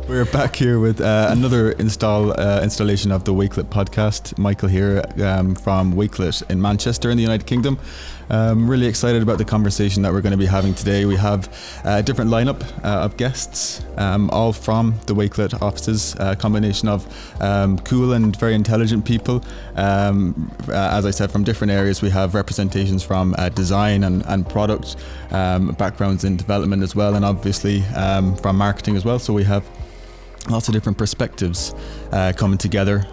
We're back here with another installation of the Wakelet podcast. Michael here from Wakelet in Manchester in the United Kingdom. Really excited about the conversation that we're going to be having today. We have a different lineup of guests, all from the Wakelet offices, a combination of cool and very intelligent people. As I said, from different areas. We have representations from design and product, backgrounds in development as well, and obviously from marketing as well. So we have lots of different perspectives coming together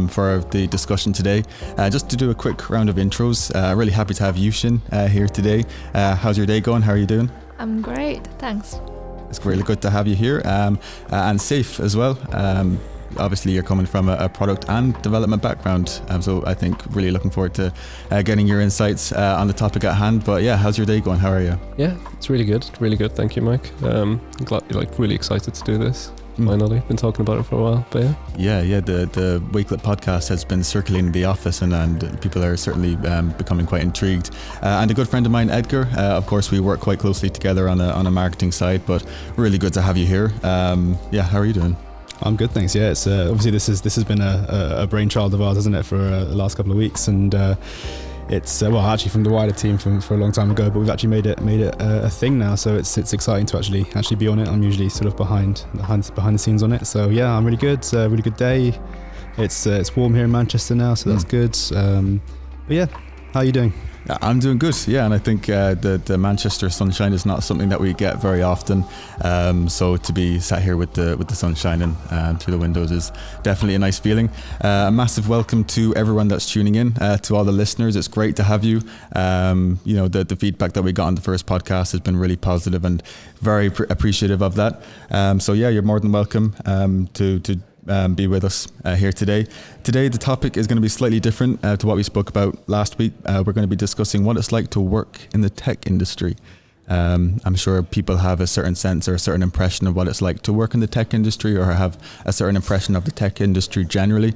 for the discussion today. Just to do a quick round of intros, really happy to have Yushin here today. How's your day going? How are you doing? I'm great, thanks. It's really good to have you here, and Safe as well. Obviously you're coming from a product and development background, so I think really looking forward to getting your insights on the topic at hand. But yeah, how's your day going? How are you? Yeah, it's really good. Thank you, Mike. I'm glad you're really excited to do this. Finally, been talking about it for a while, but yeah. The Wakelet podcast has been circulating the office, and people are certainly becoming quite intrigued. And a good friend of mine, Edgar, of course, we work quite closely together on a marketing side, but really good to have you here. How are you doing? I'm good, thanks. Yeah, it's obviously this has been a brainchild of ours, hasn't it, for the last couple of weeks, and it's actually from the wider team for a long time ago, but we've actually made it a thing now. So it's exciting to actually be on it. I'm usually sort of behind the scenes on it. So yeah, I'm really good. It's a really good day. It's warm here in Manchester now, so that's good. But yeah, how are you doing? I'm doing good, yeah, and I think the Manchester sunshine is not something that we get very often. So to be sat here with the sun shining through the windows is definitely a nice feeling. A massive welcome to everyone that's tuning in, to all the listeners. It's great to have you. The feedback that we got on the first podcast has been really positive, and very appreciative of that. So yeah, you're more than welcome to be with us here today. Today, the topic is going to be slightly different to what we spoke about last week. We're going to be discussing what it's like to work in the tech industry. I'm sure people have a certain sense or a certain impression of what it's like to work in the tech industry, or have a certain impression of the tech industry generally.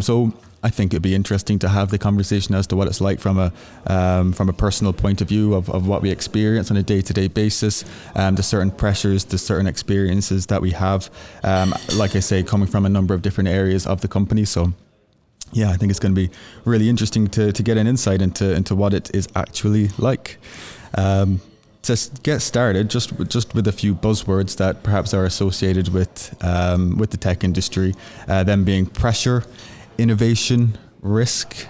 So I think it'd be interesting to have the conversation as to what it's like from a personal point of view of what we experience on a day-to-day basis, the certain pressures, the certain experiences that we have, like I say, coming from a number of different areas of the company. So yeah, I think it's going to be really interesting to get an insight into what it is actually like. To get started, just with a few buzzwords that perhaps are associated with the tech industry, them being pressure, innovation, risk,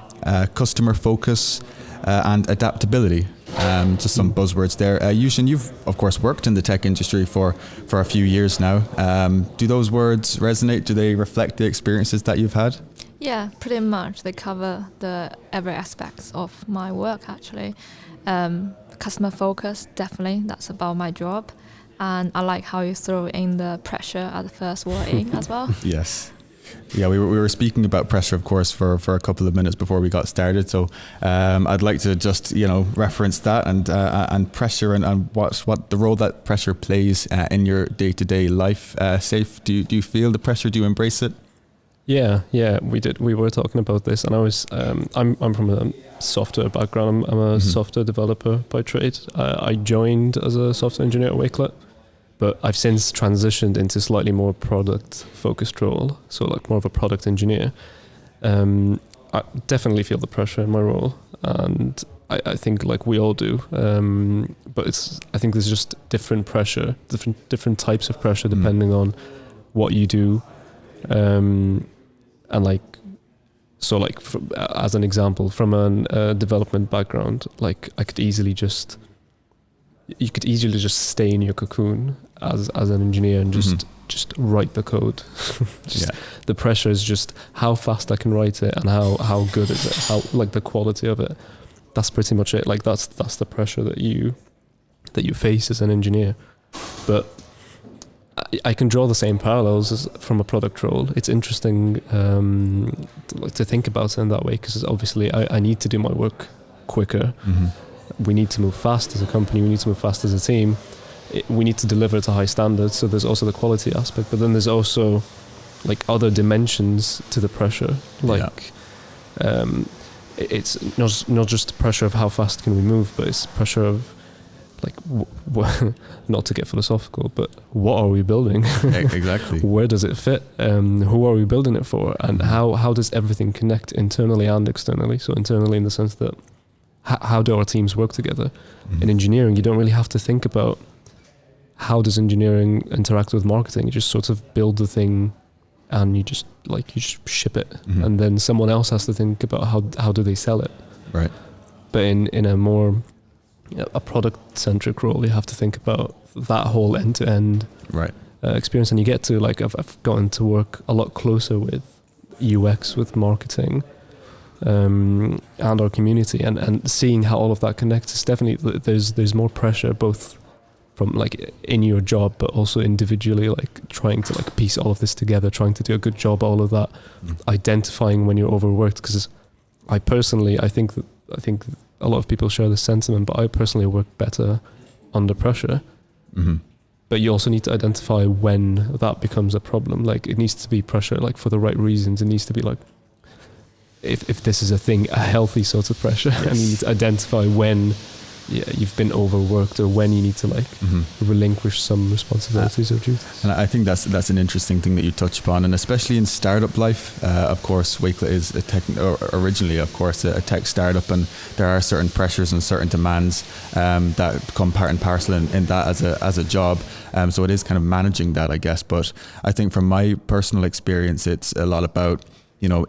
customer focus, and adaptability. Just some buzzwords there. Yushin, you've of course worked in the tech industry for a few years now. Do those words resonate? Do they reflect the experiences that you've had? Yeah, pretty much. They cover every aspects of my work actually. Customer focus, definitely, that's about my job. And I like how you throw in the pressure at the first wording as well. Yes. Yeah, we were speaking about pressure, of course, for a couple of minutes before we got started. So I'd like to just reference that and pressure and what the role that pressure plays in your day-to-day life. Safe, do you feel the pressure? Do you embrace it? Yeah, we did. We were talking about this, and I was I'm from a software background. I'm a software developer by trade. I joined as a software engineer at Wakelet, but I've since transitioned into slightly more product-focused role, so like more of a product engineer. I definitely feel the pressure in my role, and I think like we all do. But I think there's just different pressure, different types of pressure depending on what you do, and like. So like as an example, from a development background, like you could easily just stay in your cocoon as an engineer and just write the code. The pressure is just how fast I can write it and how good is it, how like the quality of it. That's pretty much it. Like that's the pressure that you face as an engineer. But I can draw the same parallels as from a product role. It's interesting to think about it in that way, because obviously I need to do my work quicker. We need to move fast as a company. We need to move fast as a team. We need to deliver to high standards. So there's also the quality aspect, but then there's also like other dimensions to the pressure. Like it's not just the pressure of how fast can we move, but it's pressure of like not to get philosophical, but what are we building? Exactly. Where does it fit? Who are we building it for? And how does everything connect internally and externally? So internally in the sense that how do our teams work together? In engineering, you don't really have to think about how does engineering interact with marketing. You just sort of build the thing and you just ship it. And then someone else has to think about how do they sell it. Right. But in a more a product-centric role, you have to think about that whole end-to-end experience. And you get to, like, I've gotten to work a lot closer with UX, with marketing, and our community, and seeing how all of that connects is definitely, there's more pressure both from, like, in your job, but also individually, like trying to, like, piece all of this together, trying to do a good job, all of that, identifying when you're overworked. Because I think a lot of people share this sentiment, but I personally work better under pressure. But you also need to identify when that becomes a problem. Like, it needs to be pressure, like, for the right reasons. It needs to be like, if this is a thing, a healthy sort of pressure. Yes. And you need to identify when you've been overworked, or when you need to, like, relinquish some responsibilities or duties. And I think that's an interesting thing that you touch upon, and especially in startup life. Of course, Wakelet is originally, of course, a tech startup, and there are certain pressures and certain demands that become part and parcel in that as a job. So it is kind of managing that, I guess. But I think from my personal experience, it's a lot about,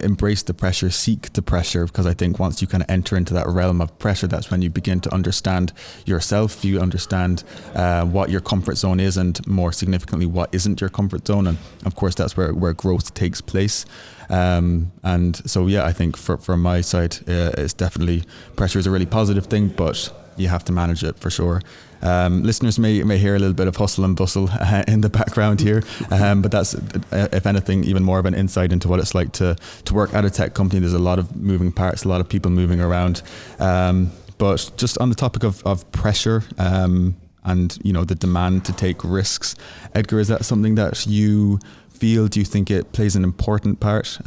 embrace the pressure, seek the pressure, because I think once you kind of enter into that realm of pressure, that's when you begin to understand yourself. You understand what your comfort zone is, and more significantly, what isn't your comfort zone. And of course, that's where growth takes place. And so, I think from my side, it's definitely, pressure is a really positive thing, but you have to manage it for sure. Listeners may hear a little bit of hustle and bustle in the background here, but that's, if anything, even more of an insight into what it's like to work at a tech company. There's a lot of moving parts, a lot of people moving around. But just on the topic of pressure and the demand to take risks, Edgar, is that something that you feel? Do you think it plays an important part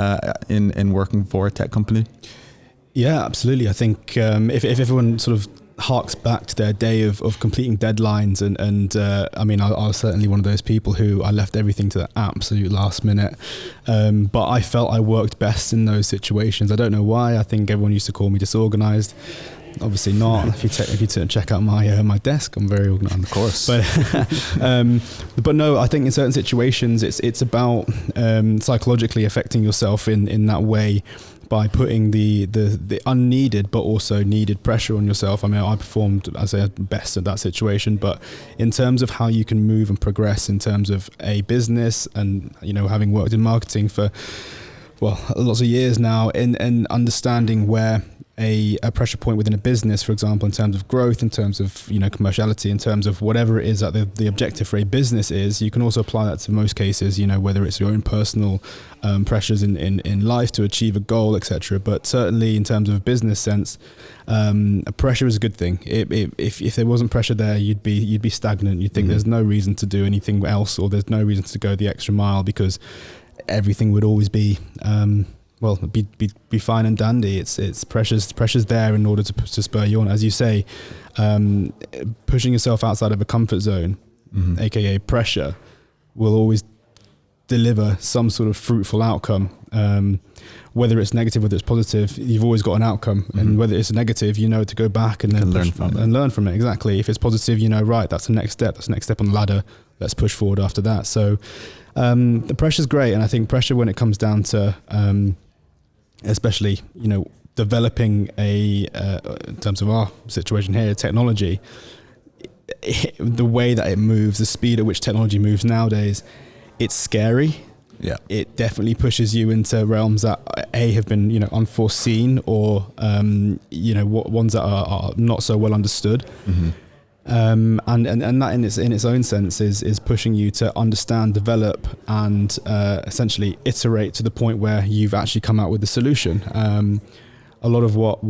in working for a tech company? Yeah, absolutely. I think if everyone sort of harks back to their day of completing deadlines, and I mean, I was certainly one of those people who I left everything to the absolute last minute, but I felt I worked best in those situations. I don't know why. I think everyone used to call me disorganized. Obviously not. If you check out my desk, I'm very organized, of course. But no, I think in certain situations, it's about psychologically affecting yourself in that way, by putting the unneeded but also needed pressure on yourself. I mean, I performed, as I said, best at that situation, but in terms of how you can move and progress in terms of a business, and having worked in marketing for lots of years now, and understanding where a pressure point within a business, for example, in terms of growth, in terms of commerciality, in terms of whatever it is that the objective for a business is, you can also apply that to most cases, whether it's your own personal pressures in life to achieve a goal, etc. But certainly in terms of a business sense, pressure is a good thing. If there wasn't pressure there, you'd be stagnant. You'd think there's no reason to do anything else, or there's no reason to go the extra mile, because everything would always be be fine and dandy. It's pressure's there in order to spur you on, as you say. Pushing yourself outside of a comfort zone, aka pressure, will always deliver some sort of fruitful outcome. Whether it's negative, whether it's positive, you've always got an outcome. And whether it's negative, to go back and then learn from it. Exactly. If it's positive, right, that's the next step. That's the next step on the ladder. Let's push forward after that. So the pressure's great, and I think pressure, when it comes down to especially developing in terms of our situation here, technology, the way that it moves, the speed at which technology moves nowadays, it's scary. Yeah, it definitely pushes you into realms that have been unforeseen, or ones that are not so well understood. And that in its own sense is pushing you to understand, develop, and essentially iterate to the point where you've actually come out with the solution. A lot of what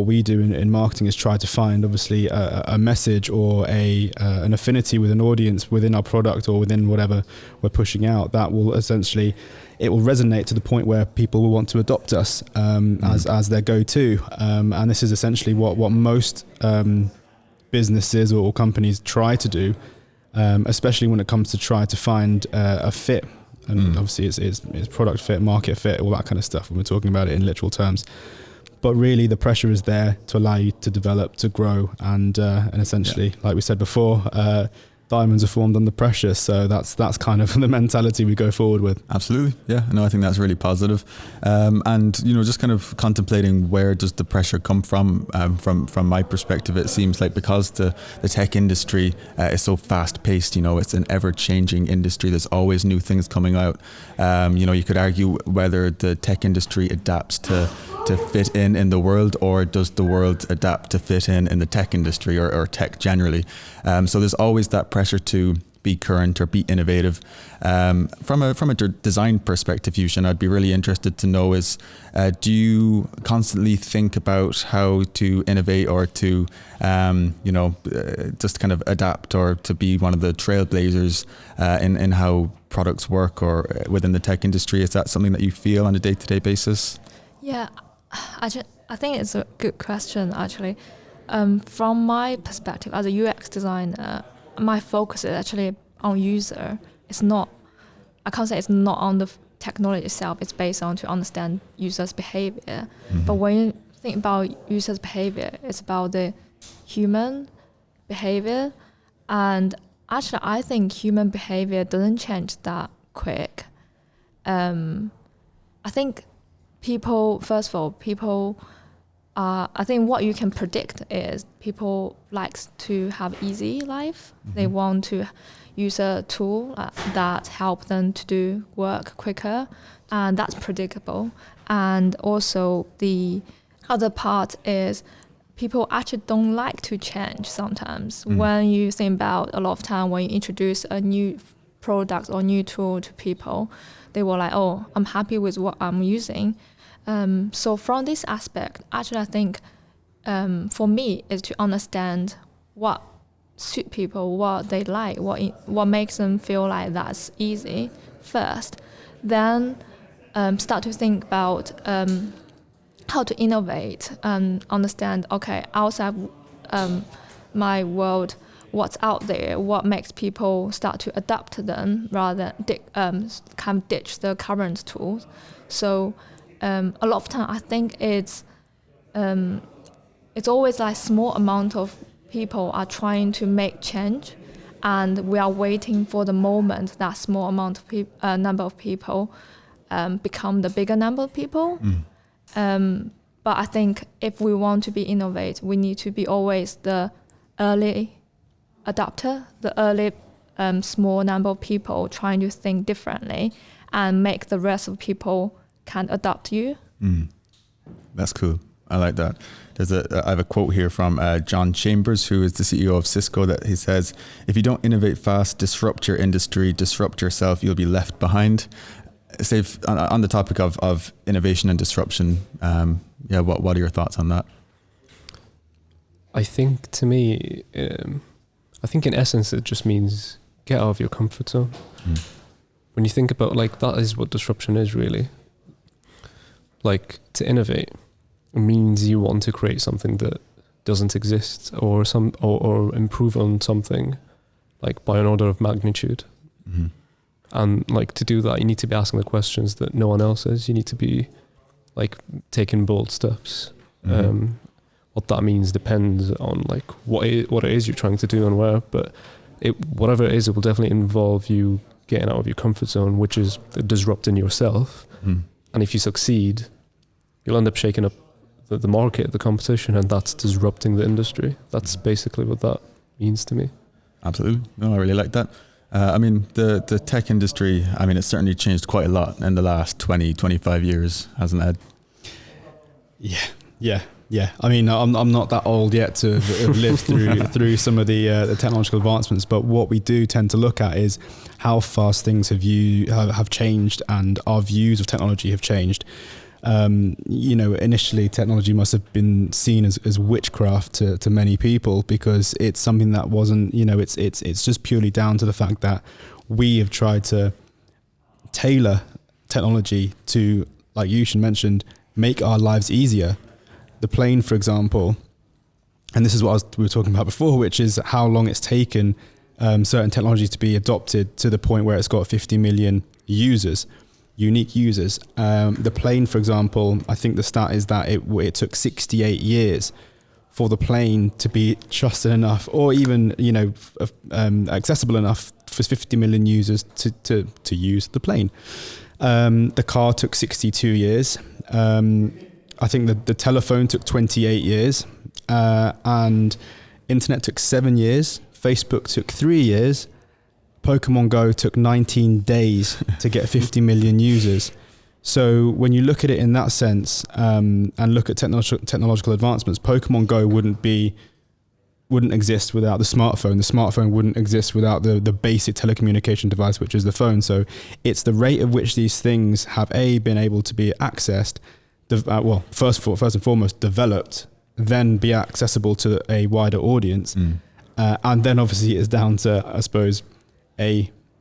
we do in marketing is try to find, obviously, a message or an affinity with an audience within our product or within whatever we're pushing out that will essentially, it will resonate to the point where people will want to adopt us as their go-to. And this is essentially what most businesses or companies try to do, especially when it comes to try to find a fit. And obviously it's product fit, market fit, all that kind of stuff when we're talking about it in literal terms. But really the pressure is there to allow you to develop, to grow, and essentially, like we said before, diamonds are formed under pressure. So that's kind of the mentality we go forward with. Absolutely. Yeah. No, I think that's really positive. And, just kind of contemplating where does the pressure come from my perspective, it seems like because the tech industry is so fast paced, it's an ever changing industry. There's always new things coming out. You could argue whether the tech industry adapts to fit in the world, or does the world adapt to fit in the tech industry or tech generally. So there's always that pressure to be current or be innovative. From a design perspective, Yushin, I'd be really interested to know is, do you constantly think about how to innovate or to, just kind of adapt or to be one of the trailblazers in how products work or within the tech industry? Is that something that you feel on a day-to-day basis? Yeah, I think it's a good question, actually. From my perspective as a UX designer, my focus is actually on user. I can't say it's not on the technology itself. It's based on to understand users' behavior. But when you think about users' behavior, it's about the human behavior. And actually, I think human behavior doesn't change that quick. I think first of all, I think what you can predict is people likes to have easy life. They want to use a tool that help them to do work quicker, and that's predictable. And also the other part is people actually don't like to change sometimes. When you think about a lot of time when you introduce a new product or new tool to people, they were like, oh, I'm happy with what I'm using. So from this aspect, actually, I think for me is to understand what suit people, what they like, what makes them feel like that's easy first. Then start to think about how to innovate and understand, okay, outside my world, what's out there, what makes people start to adapt to them rather than kind of ditch the current tools. So a lot of time I think it's always like small amount of people are trying to make change, and we are waiting for the moment that small amount of number of people become the bigger number of people. But I think if we want to be innovative, we need to be always the early adapter, the early small number of people trying to think differently and make the rest of people can adapt to you. That's cool. I like that. I have a quote here from John Chambers, who is the CEO of Cisco, that he says, if you don't innovate fast, disrupt your industry, disrupt yourself, you'll be left behind. Saif, on the topic of innovation and disruption, what are your thoughts on that? I think to me, I think in essence it just means get out of your comfort zone. When you think about that is what disruption is really. To innovate means you want to create something that doesn't exist or improve on something by an order of magnitude. And to do that, you need to be asking the questions that no one else is. You need to be taking bold steps. What that means depends on what it is you're trying to do and where, but whatever it is, it will definitely involve you getting out of your comfort zone, which is disrupting yourself. And if you succeed, you'll end up shaking up the market, the competition, and that's disrupting the industry. That's basically what that means to me. Absolutely. No, I really like that. The tech industry, it's certainly changed quite a lot in the last 20, 25 years, hasn't it? Yeah. I'm not that old yet to have lived through some of the technological advancements, but what we do tend to look at is how fast things have changed and our views of technology have changed. Initially technology must have been seen as witchcraft to many people because it's something that wasn't, it's just purely down to the fact that we have tried to tailor technology to, like Yushin mentioned, make our lives easier. The plane, for example, and this is what we were talking about before, which is how long it's taken certain technologies to be adopted to the point where it's got 50 million users, unique users. The plane, for example, I think the stat is that it took 68 years for the plane to be trusted enough, or even accessible enough for 50 million users to use the plane. The car took 62 years. I think the telephone took 28 years, and internet took 7 years. Facebook took 3 years. Pokemon Go took 19 days to get 50 million users. So when you look at it in that sense, and look at technological advancements, Pokemon Go wouldn't exist without the smartphone. The smartphone wouldn't exist without the basic telecommunication device, which is the phone. So it's the rate at which these things have been able to be accessed, first and foremost developed, then be accessible to a wider audience. And then obviously it's down to, I suppose,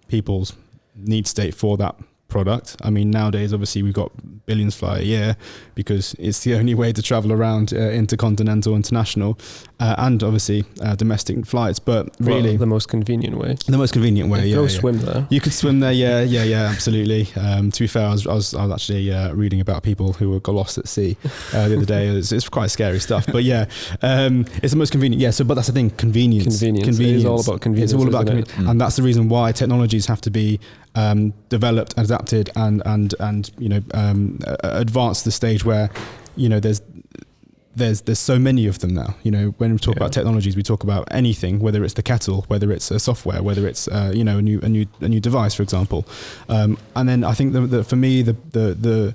people's need state for that product. I mean, nowadays, obviously, we've got billions fly a year because it's the only way to travel around intercontinental, international, and obviously domestic flights. But really, the most convenient way. The most convenient way. Go swim there. You could swim there. Yeah, absolutely. To be fair, I was actually reading about people who got lost at sea the other day. It's quite scary stuff. But yeah, it's the most convenient. Yeah. So, but that's the thing. Convenience. It's all about convenience. It's all about convenience, and that's the reason why technologies have to be developed, adapted, and advanced to the stage where there's so many of them now. When we talk about technologies, we talk about anything, whether it's the kettle, whether it's a software, whether it's a new device, for example. And then I think that for me the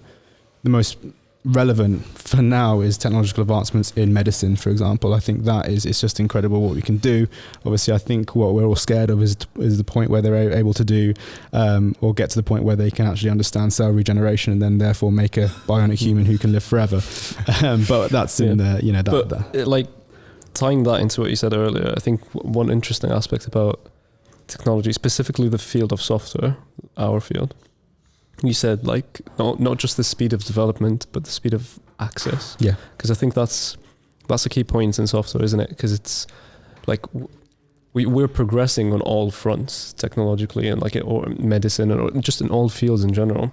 most relevant for now is technological advancements in medicine, for example. I think that it's just incredible what we can do. Obviously, I think what we're all scared of is the point where they're able to do or get to the point where they can actually understand cell regeneration and then therefore make a bionic human who can live forever. But that's in the like tying that into what you said earlier, I think one interesting aspect about technology, specifically the field of software, our field, you said like not just the speed of development, but the speed of access. Yeah. Because I think that's a key point in software, isn't it? Because it's like we're progressing on all fronts technologically, and or medicine, or just in all fields in general.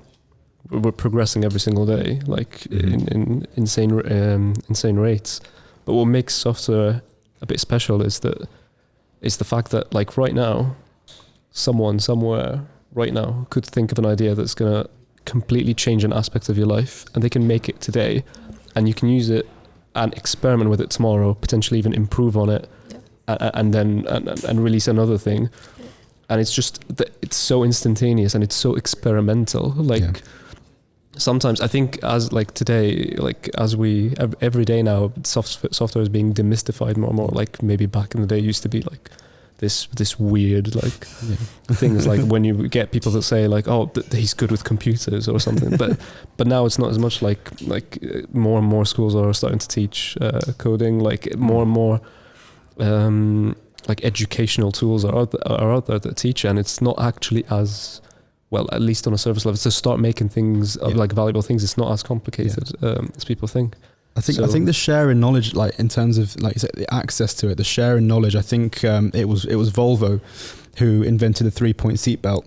We're progressing every single day, like in insane rates. But what makes software a bit special is the fact that like right now, someone somewhere right now could think of an idea that's going to completely change an aspect of your life, and they can make it today, and you can use it and experiment with it tomorrow, potentially even improve on it, and then release another thing. And it's just it's so instantaneous and it's so experimental. Sometimes I think as like today, like as we every day now, software is being demystified more and more. Like maybe back in the day, it used to be like this weird things, like when you get people that say like, oh, he's good with computers or something, but now it's not as much like more and more schools are starting to teach coding, like more and more like educational tools are out there that teach, and it's not actually as well, at least on a surface level, to start making things like valuable things. It's not as complicated as people think. I think the share in knowledge, like in terms of like you said, the access to it, the share in knowledge. I think it was Volvo who invented the 3-point seatbelt.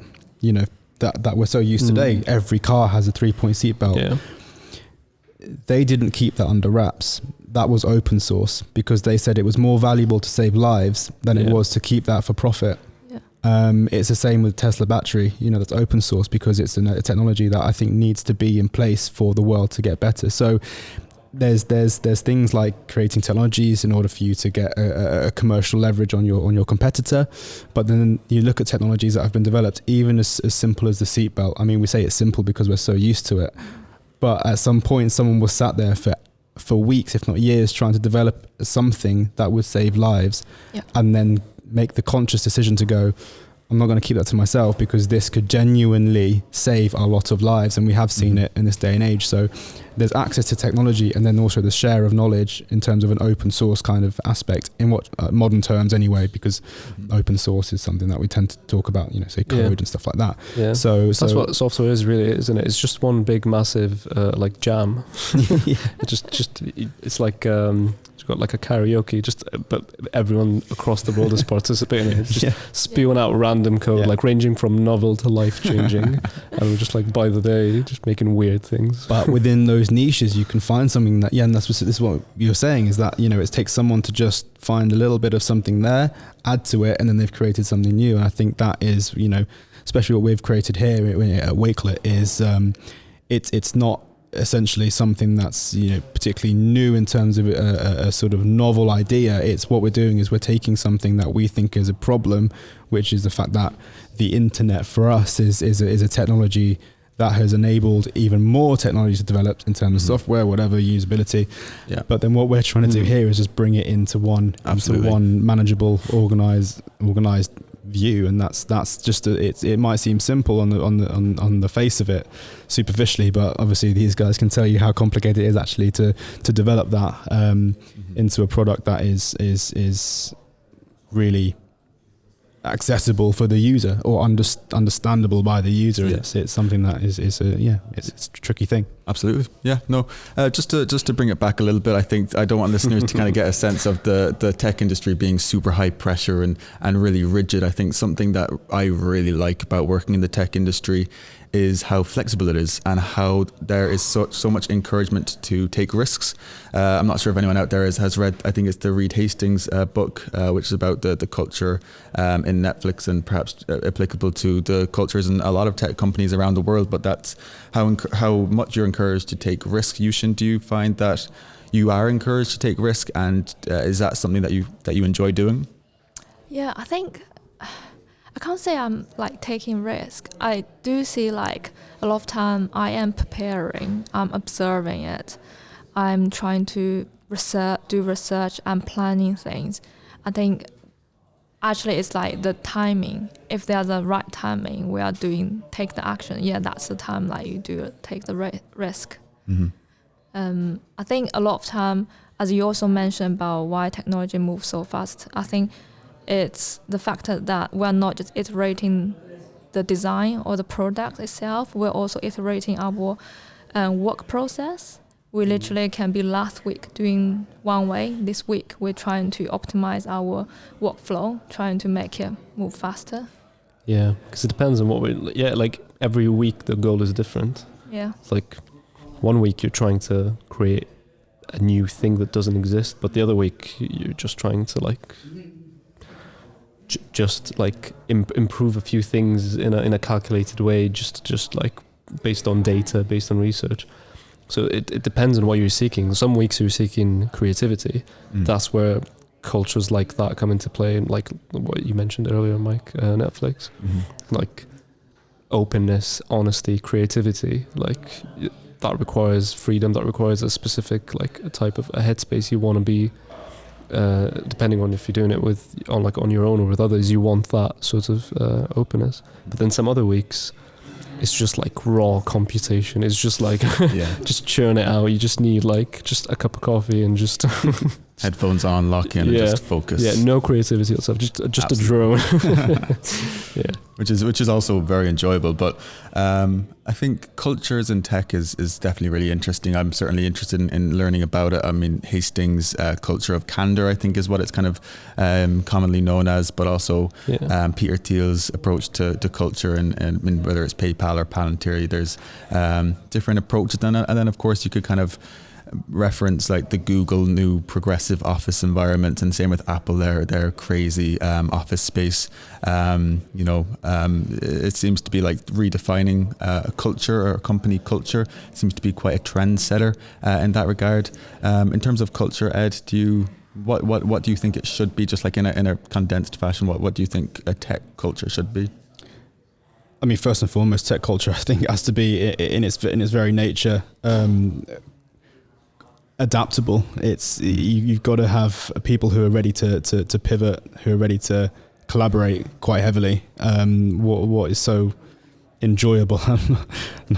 That we're so used today. Every car has a 3-point seatbelt. Yeah. They didn't keep that under wraps. That was open source because they said it was more valuable to save lives than it was to keep that for profit. It's the same with Tesla battery. That's open source because it's a technology that I think needs to be in place for the world to get better. So there's things like creating technologies in order for you to get a commercial leverage on your competitor, but then you look at technologies that have been developed, even as simple as the seatbelt. I mean, we say it's simple because we're so used to it, but at some point someone was sat there for weeks, if not years, trying to develop something that would save lives, and then make the conscious decision to go, I'm not going to keep that to myself because this could genuinely save a lot of lives, and we have seen it in this day and age. So there's access to technology, and then also the share of knowledge in terms of an open source kind of aspect in what modern terms anyway, because open source is something that we tend to talk about, say code and stuff like that. Yeah. So that's what software is really, isn't it? It's just one big massive like jam. It's like got like a karaoke, but everyone across the world is participating in it, just spewing out random code, like ranging from novel to life changing, and we're just like by the day just making weird things. But within those niches, you can find something that, and this is what you're saying, is that, you know, it takes someone to just find a little bit of something there, add to it, and then they've created something new. And I think that is, you know, especially what we've created here at Wakelet is it's not essentially something that's, you know, particularly new in terms of a sort of novel idea. It's what we're doing is we're taking something that we think is a problem, which is the fact that the internet for us is a technology that has enabled even more technology to develop in terms of software, whatever, usability. Yeah. But then what we're trying to do here is just bring it into one manageable, organized view, and that's just it might seem simple on the face of it, superficially, but obviously these guys can tell you how complicated it is actually to develop that into a product that is really accessible for the user or understandable by the user. It's something that is it's a tricky thing. Absolutely. Yeah, no, just to bring it back a little bit, I think I don't want listeners to kind of get a sense of the tech industry being super high pressure and really rigid. I think something that I really like about working in the tech industry is how flexible it is and how there is so much encouragement to take risks. I'm not sure if anyone out there has read, I think it's the Reed Hastings book, which is about the culture in Netflix, and perhaps applicable to the cultures in a lot of tech companies around the world. But that's how much you're encouraged to take risks. Yushin, do you find that you are encouraged to take risk, and is that something that you enjoy doing? Yeah, I think I can't say I'm like taking risk. I do see like a lot of time I am preparing, I'm observing it. I'm trying to do research and planning things. I think actually it's like the timing. If there's the right timing, we are take the action. Yeah, that's the time that you do take the risk. Mm-hmm. I think a lot of time, as you also mentioned about why technology moves so fast, I think it's the fact that we're not just iterating the design or the product itself, we're also iterating our work process. We literally can be last week doing one way. This week we're trying to optimize our workflow, trying to make it move faster. Yeah, because it depends on what like every week the goal is different. Yeah. It's like one week you're trying to create a new thing that doesn't exist, but the other week you're just trying to like improve a few things in a calculated way, just like based on data, based on research. So it depends on what you're seeking. Some weeks you're seeking creativity. That's where cultures like that come into play, and like what you mentioned earlier, Mike, Netflix, like openness, honesty, creativity, like that requires freedom, that requires a specific like a type of a headspace you want to be. Depending on if you're doing it on your own or with others, you want that sort of openness. But then some other weeks, it's just like raw computation. It's just like just churn it out. You just need like just a cup of coffee and just headphones on, lock in, and just focus. Yeah, no creativity or stuff. Just a drone. Yeah, which is also very enjoyable. But I think cultures in tech is definitely really interesting. I'm certainly interested in learning about it. I mean, Hastings' culture of candor, I think, is what it's kind of commonly known as. But also Peter Thiel's approach to culture, and whether it's PayPal or Palantir, there's different approaches. And then of course you could kind of reference like the Google new progressive office environment, and same with Apple, their crazy office space. It seems to be like redefining a culture or a company culture. It seems to be quite a trendsetter in that regard. In terms of culture, Ed, what do you think it should be? Just like in a condensed fashion, what do you think a tech culture should be? I mean, first and foremost, tech culture, I think, has to be in its very nature adaptable. It's you've got to have people who are ready to pivot, who are ready to collaborate quite heavily. What is so enjoyable,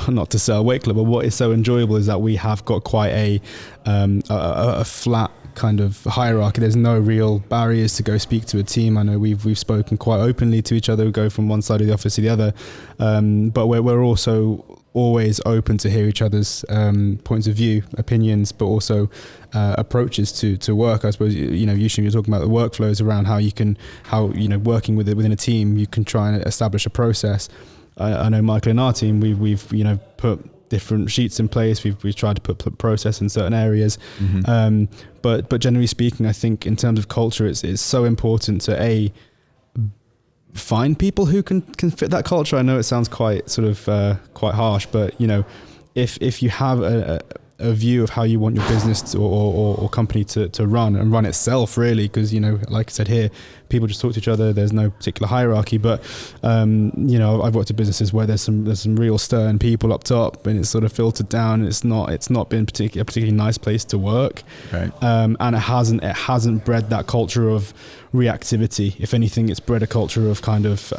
not to sell Wakelet, but what is so enjoyable is that we have got quite a flat kind of hierarchy. There's no real barriers to go speak to a team. I know we've spoken quite openly to each other. We go from one side of the office to the other, but we're also always open to hear each other's points of view, opinions, but also approaches to work. I suppose, usually you're talking about the workflows around how working within a team, you can try and establish a process. I know Michael, in our team, we've put different sheets in place. We've tried to put process in certain areas. But generally speaking, I think in terms of culture, it's so important to find people who can fit that culture. I know it sounds quite sort of quite harsh, but if you have a view of how you want your business or company to run and run itself, really, because like I said here, people just talk to each other. There's no particular hierarchy, but I've worked at businesses where there's some real stern people up top, and it's sort of filtered down. And it's not been a particularly nice place to work, right. And it hasn't bred that culture of reactivity. If anything, it's bred a culture of kind of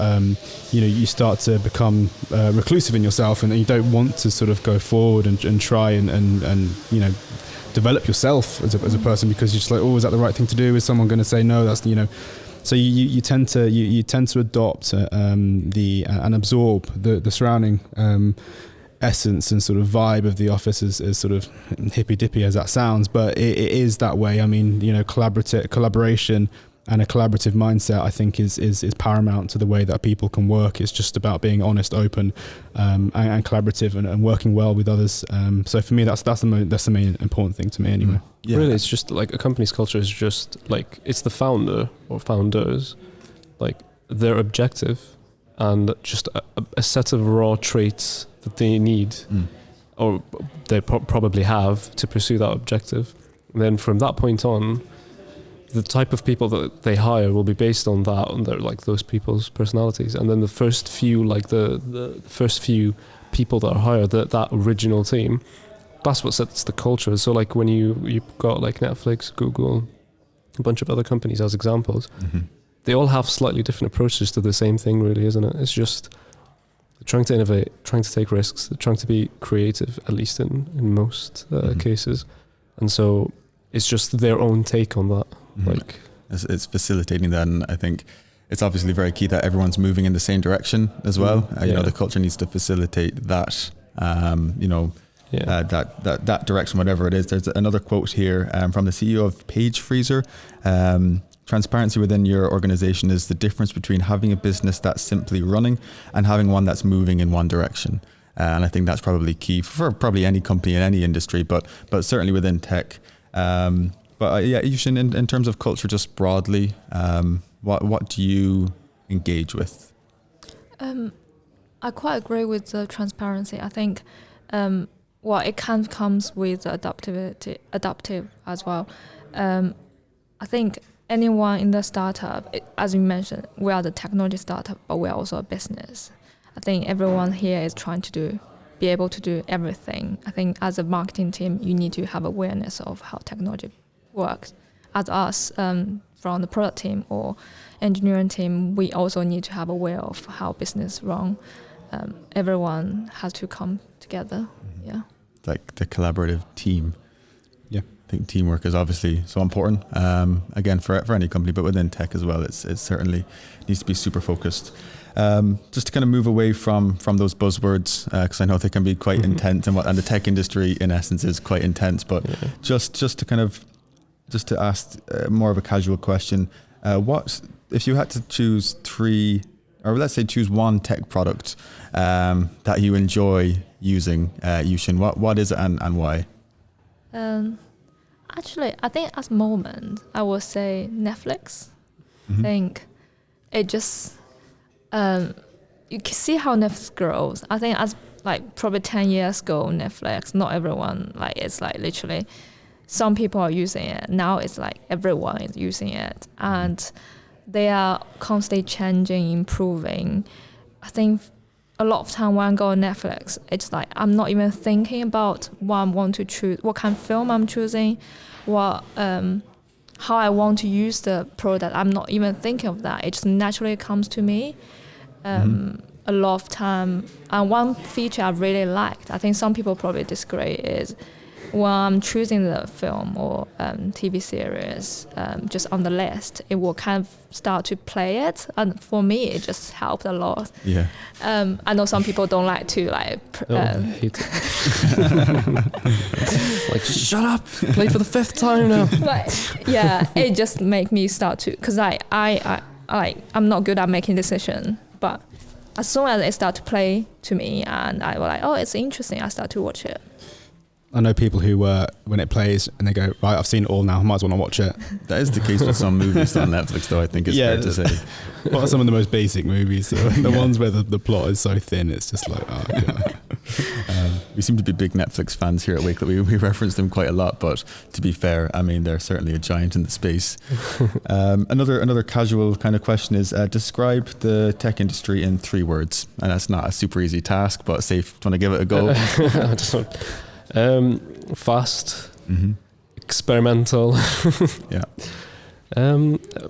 you start to become reclusive in yourself, and you don't want to sort of go forward and try and develop yourself as a person, because you're just like, oh, is that the right thing to do? Is someone going to say no? That's so you tend to adopt and absorb the surrounding essence and sort of vibe of the office, as sort of hippy dippy as that sounds, but it is that way. I mean, collaboration and a collaborative mindset, I think, is paramount to the way that people can work. It's just about being honest, open, and collaborative, and working well with others. So for me, that's the main important thing to me, anyway. Yeah. Really, it's just like a company's culture is just like, it's the founder or founders, like their objective, and just a set of raw traits that they need, or they probably have, to pursue that objective. And then from that point on, the type of people that they hire will be based on that, on their, like, those people's personalities. And then the first few, like the first few people that are hired, that original team, that's what sets the culture. So like when you've got like Netflix, Google, a bunch of other companies as examples, they all have slightly different approaches to the same thing, really, isn't it? It's just trying to innovate, trying to take risks, trying to be creative, at least in most cases. And so it's just their own take on that. Like it's facilitating that, and I think it's obviously very key that everyone's moving in the same direction as well. The culture needs to facilitate that. That direction, whatever it is. There's another quote here from the CEO of Page Freezer. Transparency within your organization is the difference between having a business that's simply running and having one that's moving in one direction. And I think that's probably key for probably any company in any industry, but certainly within tech. Yushin, in terms of culture, just broadly, what do you engage with? I quite agree with the transparency. I think, it comes with adaptive as well. I think anyone in the startup, as you mentioned, we are the technology startup, but we're also a business. I think everyone here is trying to be able to do everything. I think as a marketing team, you need to have awareness of how technology works. As us, from the product team or engineering team, we also need to have aware of how business run. Everyone has to come together. Yeah, like the collaborative team. Yeah, I think teamwork is obviously so important. Again, for any company, but within tech as well, it certainly needs to be super focused. Just to kind of move away from those buzzwords, because I know they can be quite intense, and the tech industry in essence is quite intense. But just to ask more of a casual question, what if you had to choose choose one tech product that you enjoy using, Yushin? What is it and why? Actually, I think at the moment I would say Netflix. I think it just you can see how Netflix grows. I think as like probably 10 years ago, Netflix, not everyone, like it's like literally some people are using it. Now it's like everyone is using it, and they are constantly changing, improving. I think a lot of time when I go on Netflix, it's like I'm not even thinking about what I want to choose, what kind of film I'm choosing, how I want to use the product. I'm not even thinking of that. It just naturally comes to me. A lot of time, and one feature I really liked, I think some people probably disagree, is when I'm choosing the film or TV series just on the list, it will kind of start to play it, and for me it just helped a lot. Yeah. I know some people don't like to I hate it. Like, just shut up, play for the 5th time now. but yeah, it just make me start to, because I'm not good at making decision, but as soon as it start to play to me and I was like, oh, it's interesting, I start to watch it. I know people who, when it plays and they go, right, I've seen it all now, I might as well not watch it. That is the case with some movies on Netflix, though, I think it's fair to say. What are some of the most basic movies? The ones where the plot is so thin, it's just like, oh, God. We seem to be big Netflix fans here at Wakelet. We reference them quite a lot, but to be fair, I mean, they're certainly a giant in the space. Another casual kind of question is, describe the tech industry in 3 words. And that's not a super easy task, but safe. Want to give it a go? Fast, experimental,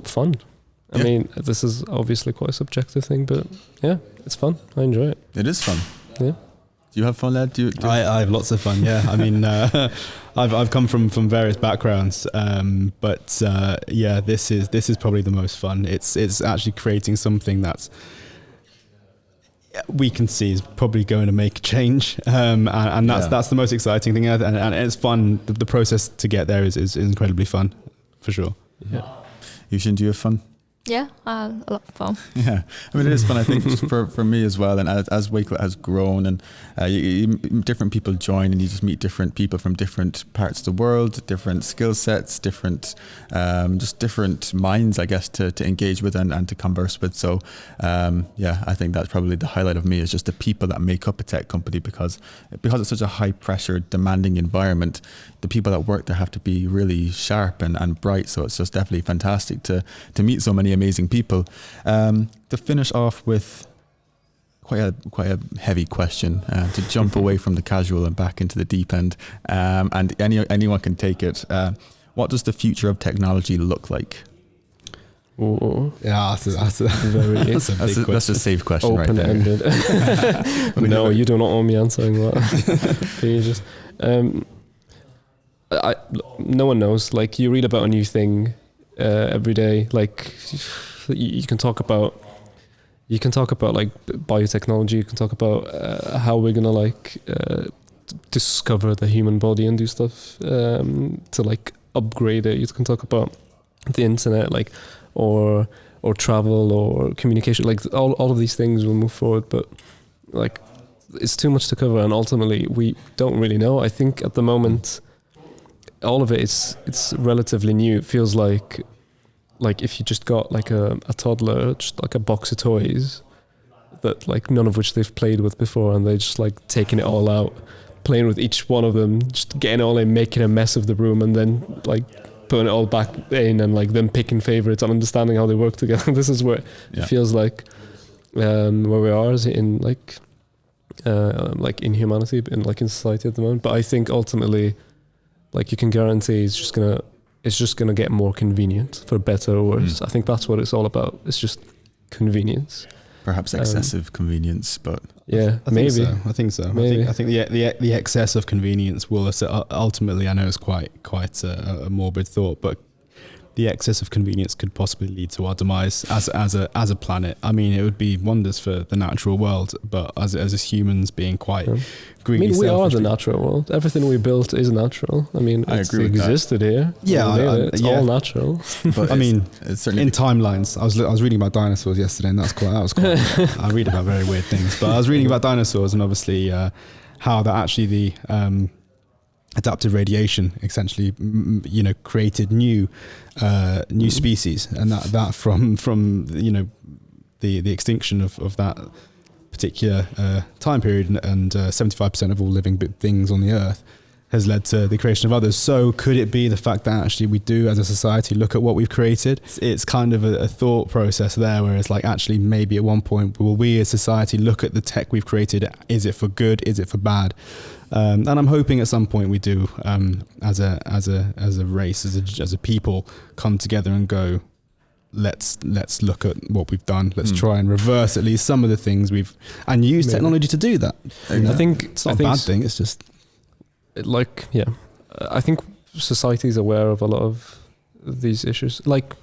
fun. I mean, this is obviously quite a subjective thing, but yeah, it's fun. I enjoy it. It is fun. Yeah. Do you have fun, lad? I have lots of fun. Yeah, I mean, I've come from various backgrounds, but this is probably the most fun. It's actually creating something that's, we can see is probably going to make a change, and that's the most exciting thing, and it's fun. The process to get there is incredibly fun, for sure. Yeah. Yushin, do you have fun? Yeah, a lot of fun. Yeah, I mean, it is fun, I think, for me as well. And as Wakelet has grown and different people join, and you just meet different people from different parts of the world, different skill sets, different minds, I guess, to engage with and to converse with. So, I think that's probably the highlight of me, is just the people that make up a tech company, because it's such a high pressure, demanding environment. The people that work there have to be really sharp and bright. So it's just definitely fantastic to meet so many amazing people. To finish off with quite a heavy question, to jump away from the casual and back into the deep end, and anyone can take it. What does the future of technology look like? Ooh. Yeah, that's a big question. That's a safe question, open-ended. Right there. No, you do not want me answering that. Pages. No one knows. Like, you read about a new thing every day. Like, you can talk about like biotechnology. You can talk about how we're gonna discover the human body and do stuff to like upgrade it. You can talk about the internet, like or travel or communication. Like all of these things will move forward, but like it's too much to cover, and ultimately we don't really know. I think at the moment, all of it it's relatively new. It feels like if you just got like a toddler, just like a box of toys that like none of which they've played with before, and they just like taking it all out, playing with each one of them, just getting it all in, making a mess of the room, and then like putting it all back in, and like them picking favorites and understanding how they work together. This is where it feels like where we are in like in humanity, in society at the moment. But I think ultimately, like, you can guarantee it's just gonna get more convenient, for better or worse. I think that's what it's all about. It's just convenience. Perhaps excessive convenience, but yeah, I think so. Maybe. I think the excess of convenience will ultimately, I know it's quite a morbid thought, but the excess of convenience could possibly lead to our demise as a planet. I mean, it would be wonders for the natural world, but as humans being quite greedy. I mean, we are the natural world. Everything we built is natural. I mean, it existed here. Yeah, it's all natural. But I mean, it's certainly in timelines. I was reading about dinosaurs yesterday, and that was quite. I read about very weird things, but I was reading about dinosaurs, and obviously how that actually the adaptive radiation essentially, created new species, and that from the extinction of that particular time period, and 75% of all living things on the earth has led to the creation of others. So could it be the fact that actually we do, as a society, look at what we've created? It's kind of a thought process there, where it's like, actually maybe at one point will we as society look at the tech we've created? Is it for good? Is it for bad? And I'm hoping at some point we do, as a race, as a people, come together and go, let's look at what we've done. Let's try and reverse at least some of the things and use technology to do that. I think it's not a bad thing. It's just I think society is aware of a lot of these issues. Like,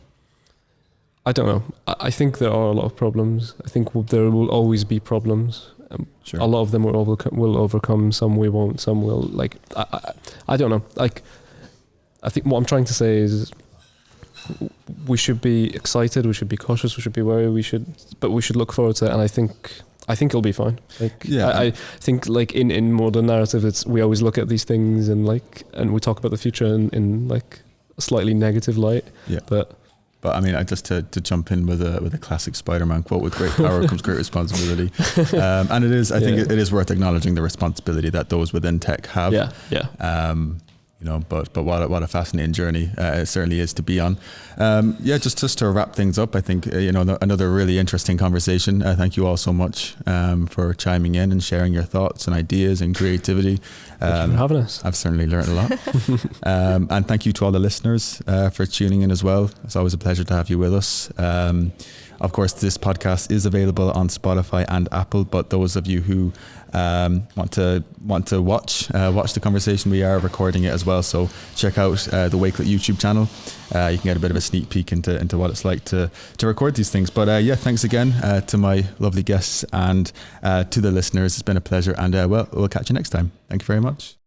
I don't know. I think there are a lot of problems. I think there will always be problems. Sure. A lot of them will overcome. Some we won't. Some will. Like, I don't know. Like, I think what I'm trying to say is we should be excited. We should be cautious. We should be worried. But we should look forward to it. And I think it'll be fine. Like, yeah. I think like in modern narrative, we always look at these things and we talk about the future in like a slightly negative light. Yeah. But I mean, just to jump in with a classic Spider-Man quote: "With great power comes great responsibility," and it is. I think it is worth acknowledging the responsibility that those within tech have. Yeah, yeah. You know, but what a fascinating journey it certainly is to be on. Just to wrap things up, I think another really interesting conversation. Thank you all so much for chiming in and sharing your thoughts and ideas and creativity. Thank you for having us. I've certainly learned a lot. And thank you to all the listeners for tuning in as well. It's always a pleasure to have you with us. Of course, this podcast is available on Spotify and Apple, but those of you who want to watch the conversation, we are recording it as well. So check out the Wakelet YouTube channel. You can get a bit of a sneak peek into what it's like to record these things. But thanks again to my lovely guests and to the listeners. It's been a pleasure, and we'll catch you next time. Thank you very much.